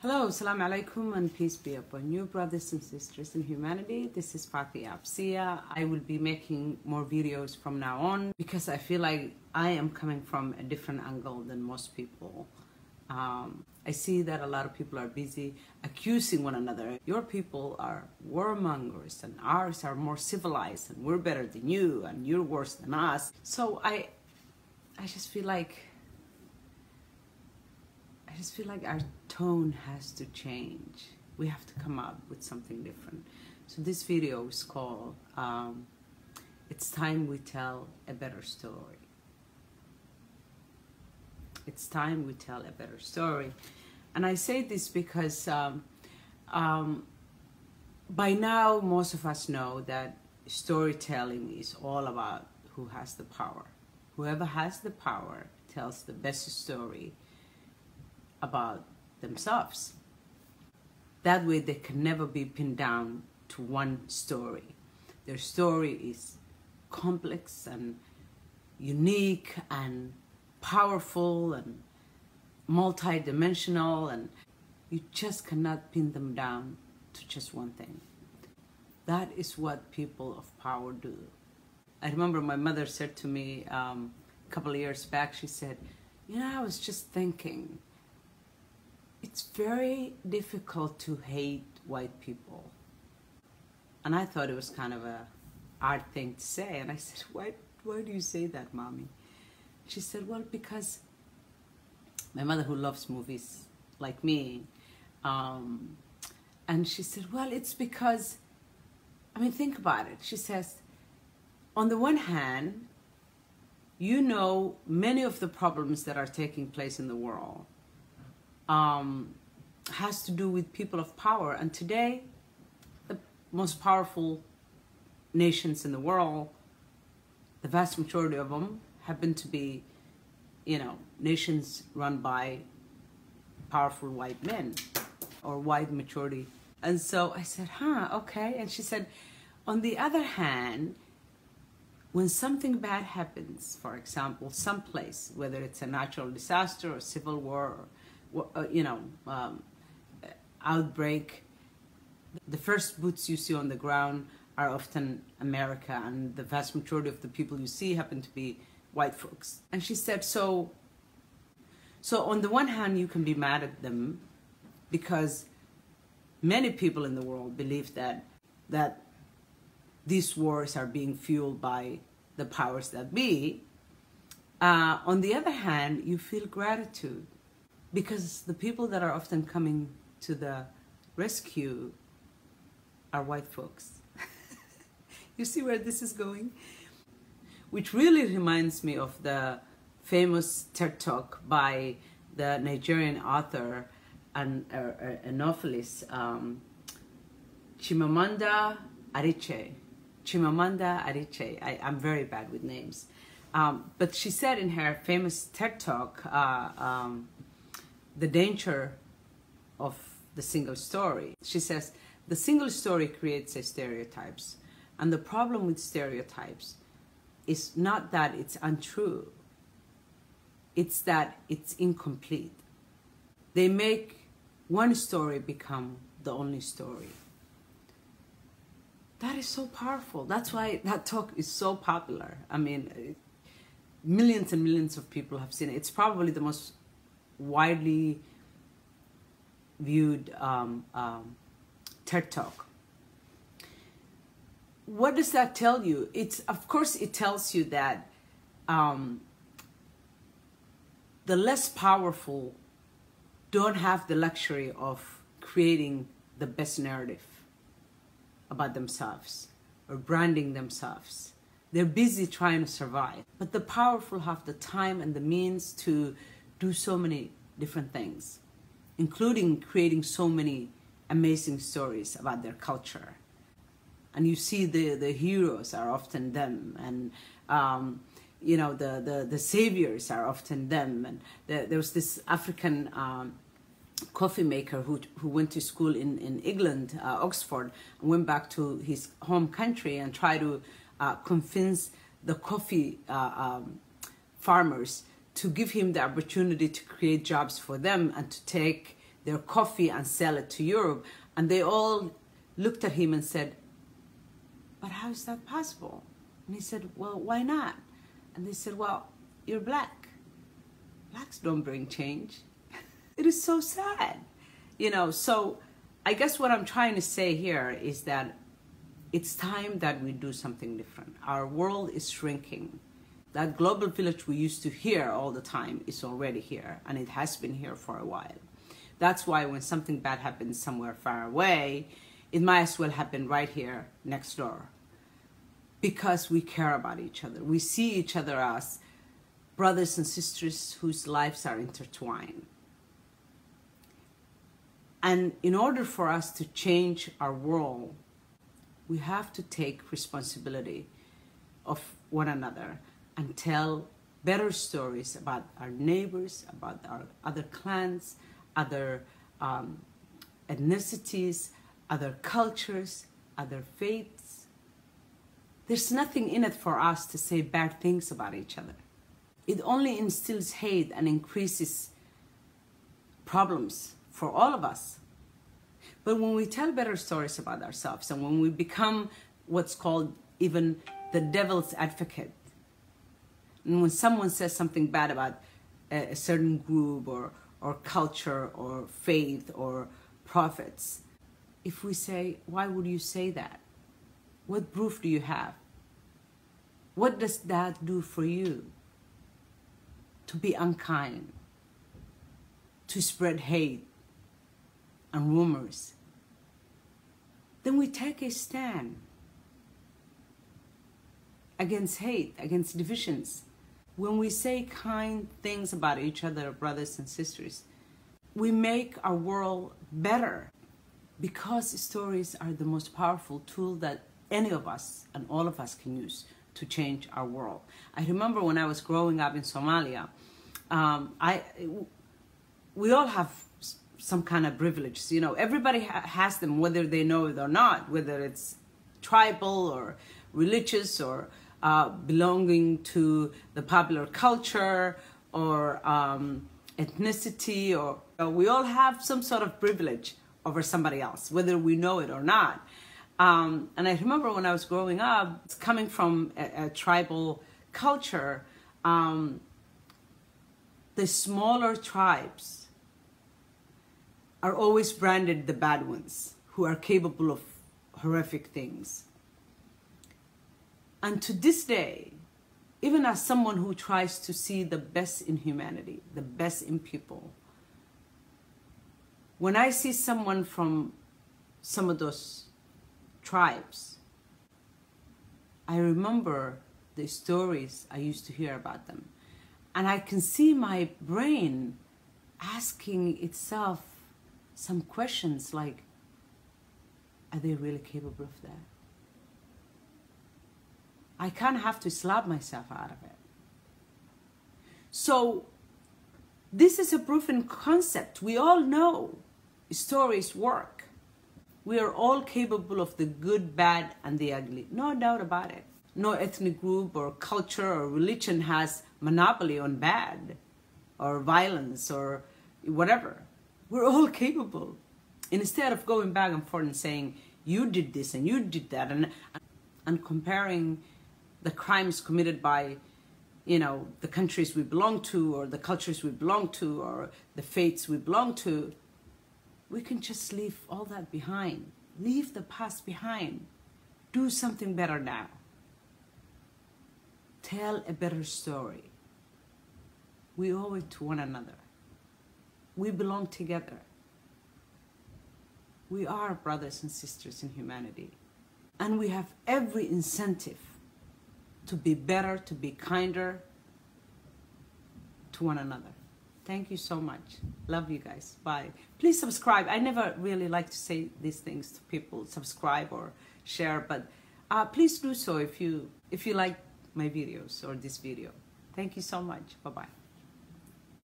Hello, assalamu alaikum, and peace be upon you, brothers and sisters in humanity. This is Fatih Absia. I will be making more videos from now on because I feel like I am coming from a different angle than most people. I see that a lot of people are busy accusing one another. Your people are warmongers and ours are more civilized and we're better than you and you're worse than us. So I just feel like our tone has to change. We have to come up with something different. So this video is called, It's Time We Tell a Better Story. It's time we tell a better story. And I say this because by now most of us know that storytelling is all about who has the power. Whoever has the power tells the best story about themselves. That way they can never be pinned down to one story. Their story is complex and unique and powerful and multi-dimensional, and you just cannot pin them down to just one thing. That is what people of power do. I remember my mother said to me a couple of years back, she said, you know, I was just thinking, it's very difficult to hate white people. And I thought it was kind of a odd thing to say. And I said, why do you say that, Mommy? She said, well, because my mother, who loves movies like me, and she said, well, it's because, I mean, think about it. She says, on the one hand, you know, many of the problems that are taking place in the world has to do with people of power. And today, the most powerful nations in the world, the vast majority of them happen to be, you know, nations run by powerful white men or white majority. And so I said, okay. And she said, on the other hand, when something bad happens, for example, someplace, whether it's a natural disaster or civil war, or, outbreak, the first boots you see on the ground are often America, and the vast majority of the people you see happen to be white folks. And she said, so on the one hand, you can be mad at them because many people in the world believe that these wars are being fueled by the powers that be. On the other hand, you feel gratitude because the people that are often coming to the rescue are white folks. You see where this is going? Which really reminds me of the famous TED Talk by the Nigerian author and novelist Chimamanda Adichie. Chimamanda Adichie. I'm very bad with names. But she said in her famous TED Talk, the danger of the single story. She says, the single story creates stereotypes. And the problem with stereotypes is not that it's untrue. It's that it's incomplete. They make one story become the only story. That is so powerful. That's why that talk is so popular. I mean, millions and millions of people have seen it. It's probably the most widely viewed TED Talk. What does that tell you? Of course, it tells you that the less powerful don't have the luxury of creating the best narrative about themselves or branding themselves. They're busy trying to survive. But the powerful have the time and the means to do so many different things, including creating so many amazing stories about their culture. And you see the heroes are often them, and you know, the saviors are often them. And there was this African coffee maker who went to school in England, Oxford, and went back to his home country and tried to convince the coffee farmers to give him the opportunity to create jobs for them and to take their coffee and sell it to Europe. And they all looked at him and said, but how is that possible? And he said, well, why not? And they said, well, you're black. Blacks don't bring change. It is so sad. You know, so I guess what I'm trying to say here is that it's time that we do something different. Our world is shrinking. That global village we used to hear all the time is already here, and it has been here for a while. That's why when something bad happens somewhere far away, it might as well happen right here next door. Because we care about each other. We see each other as brothers and sisters whose lives are intertwined. And in order for us to change our world, we have to take responsibility of one another and tell better stories about our neighbors, about our other clans, other ethnicities, other cultures, other faiths. There's nothing in it for us to say bad things about each other. It only instills hate and increases problems for all of us. But when we tell better stories about ourselves, and when we become what's called even the devil's advocate, and when someone says something bad about a certain group or culture or faith or prophets, if we say, why would you say that? What proof do you have? What does that do for you? To be unkind, to spread hate and rumors. Then we take a stand against hate, against divisions. When we say kind things about each other, brothers and sisters, we make our world better, because stories are the most powerful tool that any of us and all of us can use to change our world. I remember when I was growing up in Somalia, we all have some kind of privilege. You know, everybody has them, whether they know it or not, whether it's tribal or religious or belonging to the popular culture or ethnicity, or we all have some sort of privilege over somebody else, whether we know it or not. And I remember when I was growing up, it's coming from a tribal culture, the smaller tribes are always branded the bad ones, who are capable of horrific things. And to this day, even as someone who tries to see the best in humanity, the best in people, when I see someone from some of those tribes, I remember the stories I used to hear about them. And I can see my brain asking itself some questions like, are they really capable of that? I kind of have to slap myself out of it. So this is a proven concept. We all know stories work. We are all capable of the good, bad, and the ugly. No doubt about it. No ethnic group or culture or religion has monopoly on bad or violence or whatever. We're all capable. Instead of going back and forth and saying, you did this and you did that, and comparing the crimes committed by, you know, the countries we belong to or the cultures we belong to or the faiths we belong to, we can just leave all that behind. Leave the past behind. Do something better now. Tell a better story. We owe it to one another. We belong together. We are brothers and sisters in humanity. And we have every incentive to be better, to be kinder to one another. Thank you so much. Love you guys. Bye. Please subscribe. I never really like to say these things to people, subscribe or share, but please do so if you like my videos or this video. Thank you so much. Bye-bye.